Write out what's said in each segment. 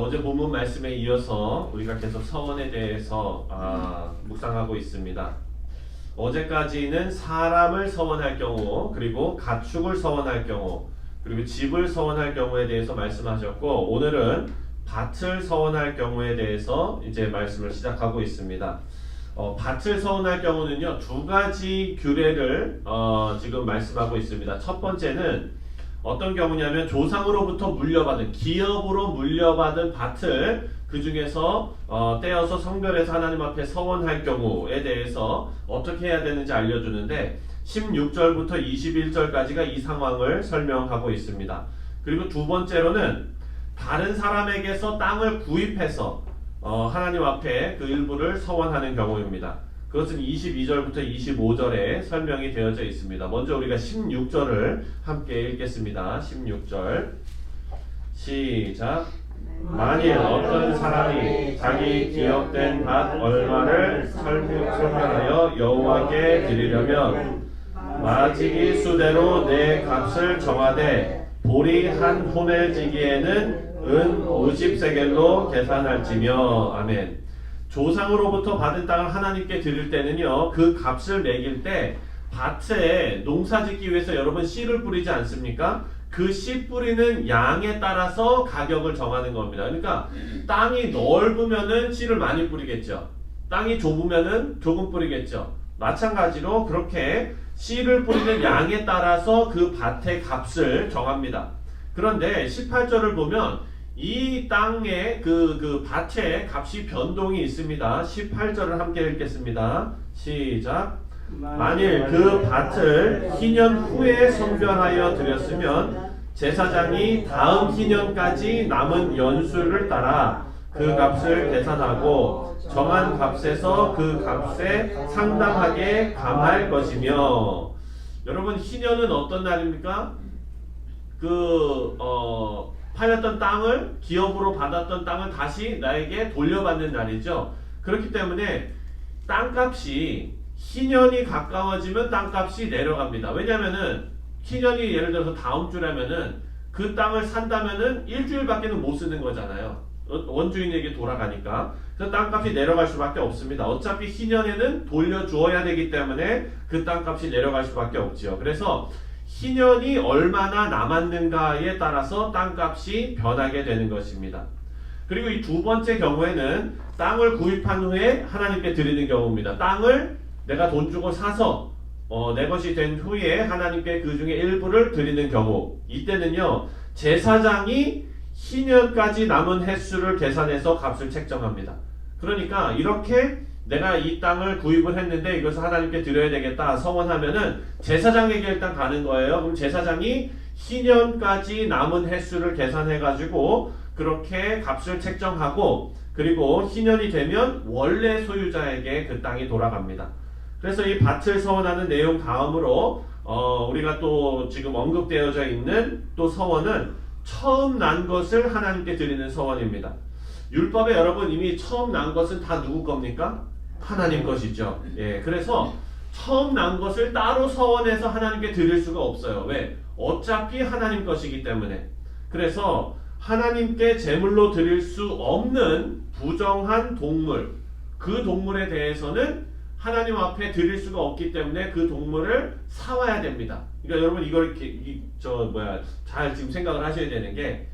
어제 본문 말씀에 이어서 우리가 계속 서원에 대해서 묵상하고 있습니다. 어제까지는 사람을 서원할 경우, 그리고 가축을 서원할 경우, 그리고 집을 서원할 경우에 대해서 말씀하셨고, 오늘은 밭을 서원할 경우에 대해서 이제 말씀을 시작하고 있습니다. 밭을 서원할 경우는요, 두 가지 규례를 지금 말씀하고 있습니다. 첫 번째는 어떤 경우냐면 조상으로부터 물려받은, 기업으로 물려받은 밭을 그 중에서 떼어서 성별해서 하나님 앞에 서원할 경우에 대해서 어떻게 해야 되는지 알려주는데 16절부터 21절까지가 이 상황을 설명하고 있습니다. 그리고 두 번째로는 다른 사람에게서 땅을 구입해서 하나님 앞에 그 일부를 서원하는 경우입니다. 그것은 22절부터 25절에 설명이 되어져 있습니다. 먼저 우리가 16절을 함께 읽겠습니다. 16절 시작. 만일 어떤 사람이 자기 기업된 밭 얼마를 설명하여 여호와께 드리려면 마지기 수대로 내 값을 정하되 보리 한 호멜지기에는 은 50세겔로 계산할지며. 아멘. 조상으로부터 받은 땅을 하나님께 드릴 때는요, 그 값을 매길 때 밭에 농사 짓기 위해서 여러분 씨를 뿌리지 않습니까? 그 씨 뿌리는 양에 따라서 가격을 정하는 겁니다. 그러니까 땅이 넓으면은 씨를 많이 뿌리겠죠. 땅이 좁으면은 조금 뿌리겠죠. 마찬가지로 그렇게 씨를 뿌리는 양에 따라서 그 밭의 값을 정합니다. 그런데 18절을 보면 이 땅의 그 밭의 값이 변동이 있습니다. 18절을 함께 읽겠습니다. 시작. 만일 그 밭을 희년 후에 성별하여 드렸으면 제사장이 다음 희년까지 남은 연수를 따라 그 값을 계산하고 정한 값에서 그 값에 상당하게 감할 것이며. 여러분, 희년은 어떤 날입니까? 파였던 땅을, 기업으로 받았던 땅을 다시 나에게 돌려받는 날이죠. 그렇기 때문에 땅값이 희년이 가까워지면 땅값이 내려갑니다. 왜냐면은 희년이 예를 들어서 다음 주라면은 그 땅을 산다면은 일주일밖에는 못 쓰는 거잖아요. 원주인에게 돌아가니까. 그래서 땅값이 내려갈 수밖에 없습니다. 어차피 희년에는 돌려주어야 되기 때문에 그 땅값이 내려갈 수밖에 없지요. 그래서 희년이 얼마나 남았는가에 따라서 땅값이 변하게 되는 것입니다. 그리고 이 두 번째 경우에는 땅을 구입한 후에 하나님께 드리는 경우입니다. 땅을 내가 돈 주고 사서 내 것이 된 후에 하나님께 그 중에 일부를 드리는 경우, 이때는요 제사장이 희년까지 남은 횟수를 계산해서 값을 책정합니다. 그러니까 이렇게 내가 이 땅을 구입을 했는데 이것을 하나님께 드려야 되겠다 서원하면은 제사장에게 일단 가는 거예요. 그럼 제사장이 희년까지 남은 횟수를 계산해 가지고 그렇게 값을 책정하고, 그리고 희년이 되면 원래 소유자에게 그 땅이 돌아갑니다. 그래서 이 밭을 서원하는 내용 다음으로 우리가 또 지금 언급되어져 있는 또 서원은 처음 난 것을 하나님께 드리는 서원입니다. 율법에 여러분 이미 처음 난 것은 다 누구 겁니까? 하나님 것이죠. 예, 그래서 처음 난 것을 따로 서원해서 하나님께 드릴 수가 없어요. 왜? 어차피 하나님 것이기 때문에. 그래서 하나님께 제물로 드릴 수 없는 부정한 동물, 그 동물에 대해서는 하나님 앞에 드릴 수가 없기 때문에 그 동물을 사와야 됩니다. 그러니까 여러분 이걸 잘 지금 생각을 하셔야 되는 게,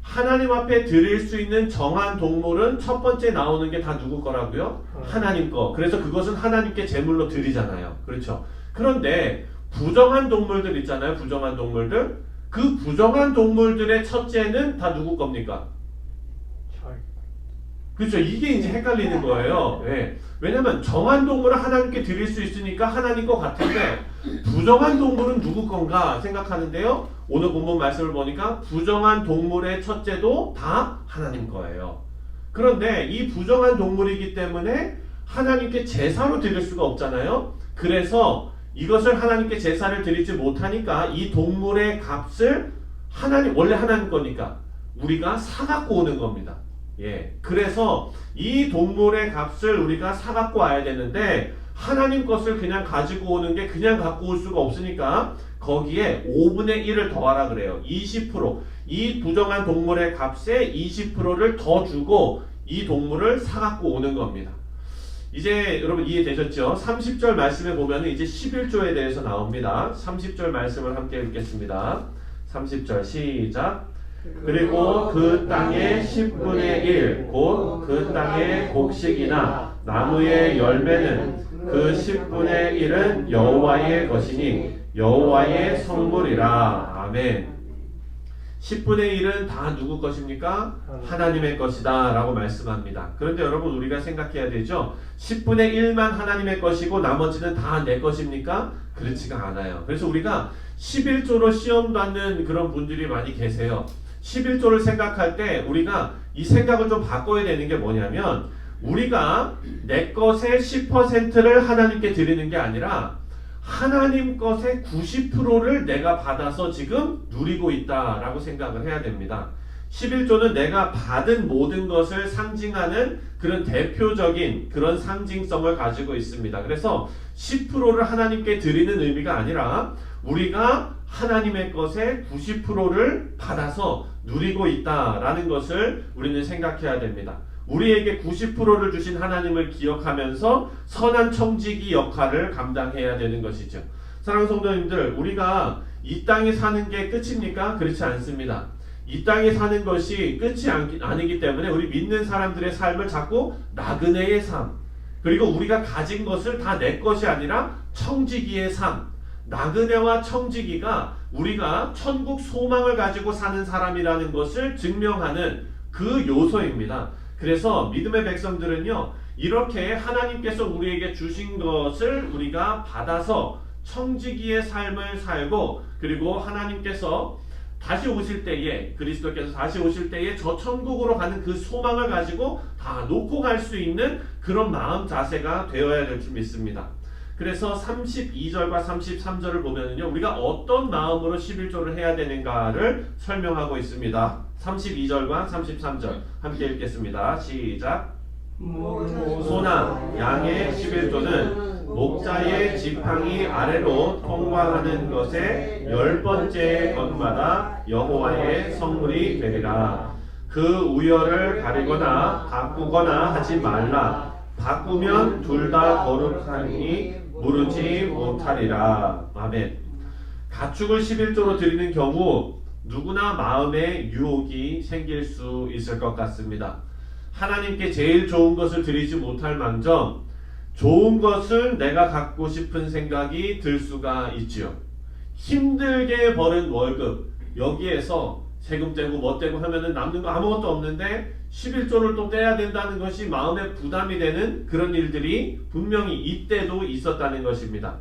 하나님 앞에 드릴 수 있는 정한 동물은 첫 번째 나오는 게 다 누구 거라고요? 하나님 거. 그래서 그것은 하나님께 제물로 드리잖아요. 그렇죠? 그런데 부정한 동물들 있잖아요. 부정한 동물들. 그 부정한 동물들의 첫째는 다 누구 겁니까? 그렇죠? 이게 이제 헷갈리는 거예요. 네. 왜냐면 정한 동물은 하나님께 드릴 수 있으니까 하나님 거 같은데 부정한 동물은 누구 건가 생각하는데요. 오늘 본문 말씀을 보니까 부정한 동물의 첫째도 다 하나님 거예요. 그런데 이 부정한 동물이기 때문에 하나님께 제사로 드릴 수가 없잖아요. 그래서 이것을 하나님께 제사를 드리지 못하니까 이 동물의 값을 원래 하나님 거니까 우리가 사갖고 오는 겁니다. 예, 그래서 이 동물의 값을 우리가 사갖고 와야 되는데 하나님 것을 그냥 가지고 오는 게 그냥 갖고 올 수가 없으니까 거기에 5분의 1을 더하라 그래요. 20%. 이 부정한 동물의 값에 20%를 더 주고 이 동물을 사갖고 오는 겁니다. 이제 여러분 이해되셨죠? 30절 말씀에 보면 이제 11조에 대해서 나옵니다. 30절 말씀을 함께 읽겠습니다. 30절 시작. 그리고 그 땅의 10분의 1 곧 그 땅의 곡식이나 나무의 열매는 그 10분의 1은 여호와의 것이니 여호와의 성물이라. 아멘. 10분의 1은 다 누구 것입니까? 하나님의 것이다 라고 말씀합니다. 그런데 여러분 우리가 생각해야 되죠. 10분의 1만 하나님의 것이고 나머지는 다 내 것입니까? 그렇지가 않아요. 그래서 우리가 11조로 시험 받는 그런 분들이 많이 계세요. 11조를 생각할 때 우리가 이 생각을 좀 바꿔야 되는 게 뭐냐면 우리가 내 것의 10%를 하나님께 드리는 게 아니라 하나님 것의 90%를 내가 받아서 지금 누리고 있다라고 생각을 해야 됩니다. 11조는 내가 받은 모든 것을 상징하는 그런 대표적인 그런 상징성을 가지고 있습니다. 그래서 10%를 하나님께 드리는 의미가 아니라 우리가 하나님의 것의 90%를 받아서 누리고 있다라는 것을 우리는 생각해야 됩니다. 우리에게 90%를 주신 하나님을 기억하면서 선한 청지기 역할을 감당해야 되는 것이죠. 사랑하는 성도님들, 우리가 이 땅에 사는 게 끝입니까? 그렇지 않습니다. 이 땅에 사는 것이 끝이 아니기 때문에 우리 믿는 사람들의 삶을 자꾸 나그네의 삶, 그리고 우리가 가진 것을 다 내 것이 아니라 청지기의 삶, 나그네와 청지기가 우리가 천국 소망을 가지고 사는 사람이라는 것을 증명하는 그 요소입니다. 그래서 믿음의 백성들은요, 이렇게 하나님께서 우리에게 주신 것을 우리가 받아서 청지기의 삶을 살고, 그리고 하나님께서 다시 오실 때에, 그리스도께서 다시 오실 때에 저 천국으로 가는 그 소망을 가지고 다 놓고 갈 수 있는 그런 마음 자세가 되어야 될 줄 믿습니다. 그래서 32절과 33절을 보면은요, 우리가 어떤 마음으로 11조를 해야 되는가를 설명하고 있습니다. 32절과 33절 함께 읽겠습니다. 시작. 소나 양의 11조는 목자의 지팡이 아래로 통과하는 것의 10번째 것마다 여호와의 성물이 되리라. 그 우열을 가리거나 바꾸거나 하지 말라. 바꾸면 둘 다 거룩하니 무르지 못하리라. 아멘. 가축을 11조로 드리는 경우 누구나 마음에 유혹이 생길 수 있을 것 같습니다. 하나님께 제일 좋은 것을 드리지 못할 망정 좋은 것을 내가 갖고 싶은 생각이 들 수가 있지요. 힘들게 벌은 월급, 여기에서 세금 떼고 뭐 떼고 하면은 남는 거 아무것도 없는데 11조를 또 떼야 된다는 것이 마음에 부담이 되는 그런 일들이 분명히 이때도 있었다는 것입니다.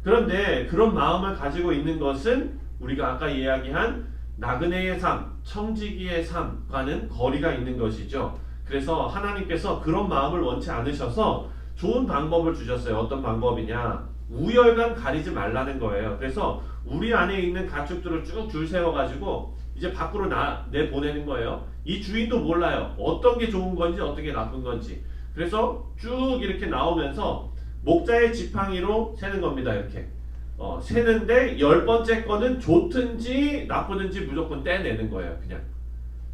그런데 그런 마음을 가지고 있는 것은 우리가 아까 이야기한 나그네의 삶, 청지기의 삶과는 거리가 있는 것이죠. 그래서 하나님께서 그런 마음을 원치 않으셔서 좋은 방법을 주셨어요. 어떤 방법이냐? 우열간 가리지 말라는 거예요. 그래서 우리 안에 있는 가축들을 쭉 줄 세워가지고 이제 밖으로 내보내는 거예요. 이 주인도 몰라요. 어떤 게 좋은 건지 어떤 게 나쁜 건지. 그래서 쭉 이렇게 나오면서 목자의 지팡이로 세는 겁니다. 이렇게 세는데 10번째 거는 좋든지 나쁘든지 무조건 떼내는 거예요. 그냥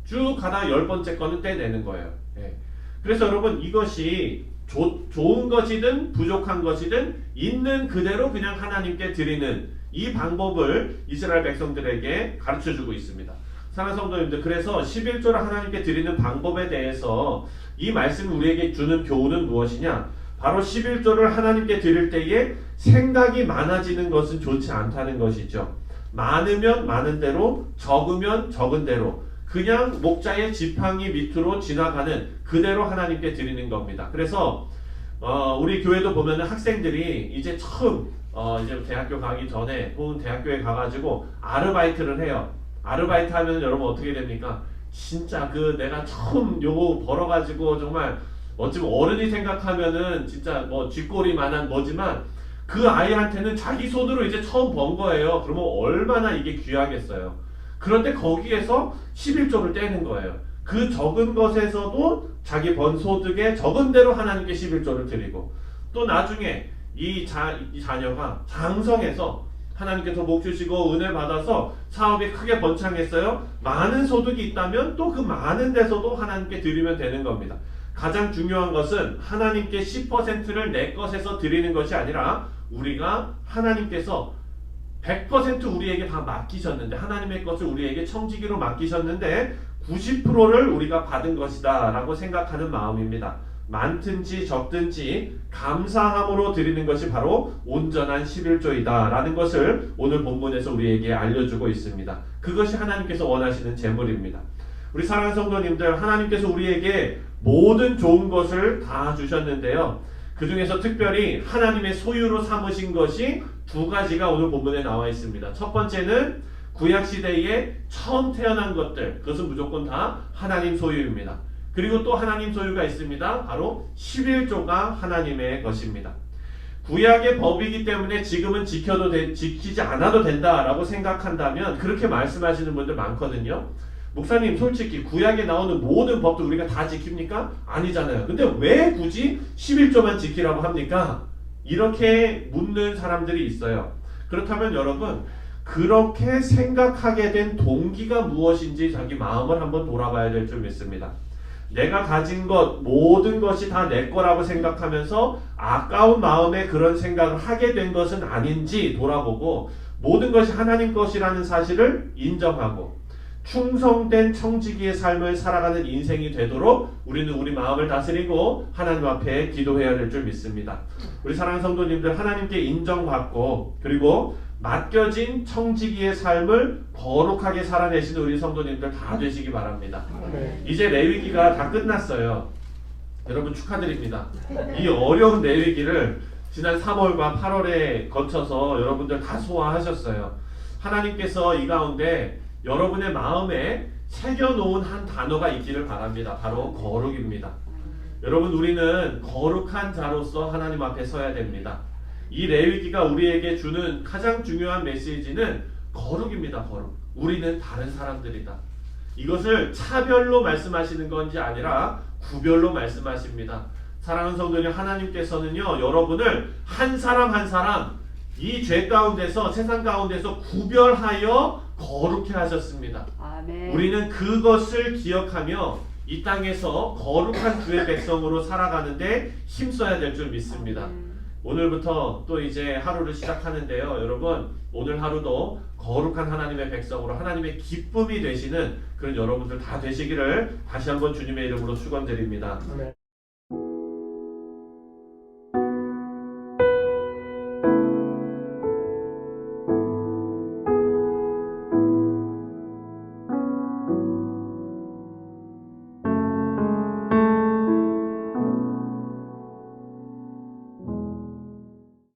쭉 가다 10번째 거는 떼내는 거예요. 예. 그래서 여러분 이것이 좋은 것이든 부족한 것이든 있는 그대로 그냥 하나님께 드리는 이 방법을 이스라엘 백성들에게 가르쳐주고 있습니다. 사랑하는 성도님들, 그래서 11조를 하나님께 드리는 방법에 대해서 이 말씀이 우리에게 주는 교훈은 무엇이냐? 바로 11조를 하나님께 드릴 때에 생각이 많아지는 것은 좋지 않다는 것이죠. 많으면 많은 대로, 적으면 적은 대로 그냥 목자의 지팡이 밑으로 지나가는 그대로 하나님께 드리는 겁니다. 그래서 우리 교회도 보면은 학생들이 이제 처음 이제 대학교 가기 전에 혹은 대학교에 가가지고 아르바이트를 해요. 아르바이트 하면 여러분 어떻게 됩니까? 진짜 그 내가 처음 요거 벌어가지고 정말 어찌면 어른이 생각하면은 진짜 뭐 쥐꼬리만한 뭐지만 그 아이한테는 자기 손으로 이제 처음 번 거예요. 그러면 얼마나 이게 귀하겠어요. 그런데 거기에서 11조를 떼는 거예요. 그 적은 것에서도 자기 번 소득의 적은 대로 하나님께 11조를 드리고 또 나중에 이 자녀가 장성해서 하나님께서 복 주시고 은혜 받아서 사업이 크게 번창했어요. 많은 소득이 있다면 또 그 많은 데서도 하나님께 드리면 되는 겁니다. 가장 중요한 것은 하나님께 10%를 내 것에서 드리는 것이 아니라 우리가 하나님께서 100% 우리에게 다 맡기셨는데, 하나님의 것을 우리에게 청지기로 맡기셨는데 90%를 우리가 받은 것이다 라고 생각하는 마음입니다. 많든지 적든지 감사함으로 드리는 것이 바로 온전한 11조이다 라는 것을 오늘 본문에서 우리에게 알려주고 있습니다. 그것이 하나님께서 원하시는 재물입니다. 우리 사랑하는 성도님들, 하나님께서 우리에게 모든 좋은 것을 다 주셨는데요, 그 중에서 특별히 하나님의 소유로 삼으신 것이 두 가지가 오늘 본문에 나와 있습니다. 첫 번째는 구약시대에 처음 태어난 것들, 그것은 무조건 다 하나님 소유입니다. 그리고 또 하나님 소유가 있습니다. 바로 11조가 하나님의 것입니다. 구약의 법이기 때문에 지금은 지키지 않아도 된다라고 생각한다면 그렇게 말씀하시는 분들 많거든요. 목사님, 솔직히 구약에 나오는 모든 법도 우리가 다 지킵니까? 아니잖아요. 근데 왜 굳이 11조만 지키라고 합니까? 이렇게 묻는 사람들이 있어요. 그렇다면 여러분, 그렇게 생각하게 된 동기가 무엇인지 자기 마음을 한번 돌아봐야 될 줄 믿습니다. 내가 가진 것, 모든 것이 다 내 거라고 생각하면서 아까운 마음에 그런 생각을 하게 된 것은 아닌지 돌아보고, 모든 것이 하나님 것이라는 사실을 인정하고 충성된 청지기의 삶을 살아가는 인생이 되도록 우리는 우리 마음을 다스리고 하나님 앞에 기도해야 될 줄 믿습니다. 우리 사랑하는 성도님들, 하나님께 인정받고 그리고 맡겨진 청지기의 삶을 거룩하게 살아내시는 우리 성도님들 다 되시기 바랍니다. 이제 레위기가 다 끝났어요. 여러분 축하드립니다. 이 어려운 레위기를 지난 3월과 8월에 거쳐서 여러분들 다 소화하셨어요. 하나님께서 이 가운데 여러분의 마음에 새겨놓은 한 단어가 있기를 바랍니다. 바로 거룩입니다. 여러분, 우리는 거룩한 자로서 하나님 앞에 서야 됩니다. 이 레위기가 우리에게 주는 가장 중요한 메시지는 거룩입니다. 거룩. 우리는 다른 사람들이다. 이것을 차별로 말씀하시는 건지 아니라 구별로 말씀하십니다. 사랑하는 성도님, 하나님께서는요, 여러분을 한 사람 한 사람 이 죄 가운데서, 세상 가운데서 구별하여 거룩해 하셨습니다. 아멘. 우리는 그것을 기억하며 이 땅에서 거룩한 주의 백성으로 살아가는데 힘써야 될 줄 믿습니다. 오늘부터 또 이제 하루를 시작하는데요, 여러분, 오늘 하루도 거룩한 하나님의 백성으로 하나님의 기쁨이 되시는 그런 여러분들 다 되시기를 다시 한번 주님의 이름으로 축원드립니다.